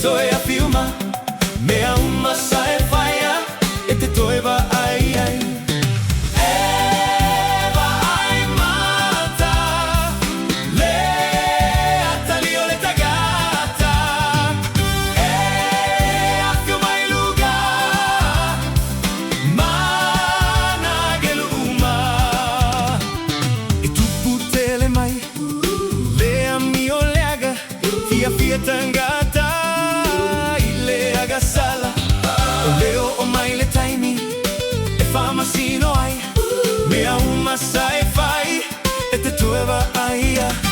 toe a fiuma, mea uma sae faia, e te toe va ai ai. Eva ai mata, le atalio le tagata, e a fiuma i luga, mana gelu uma. E tu putele mai, le amio leaga, fia fia tangata. Sala, o leo o mai le taimi, e fama sino ai, mea uma sai fai, e te tueva aia.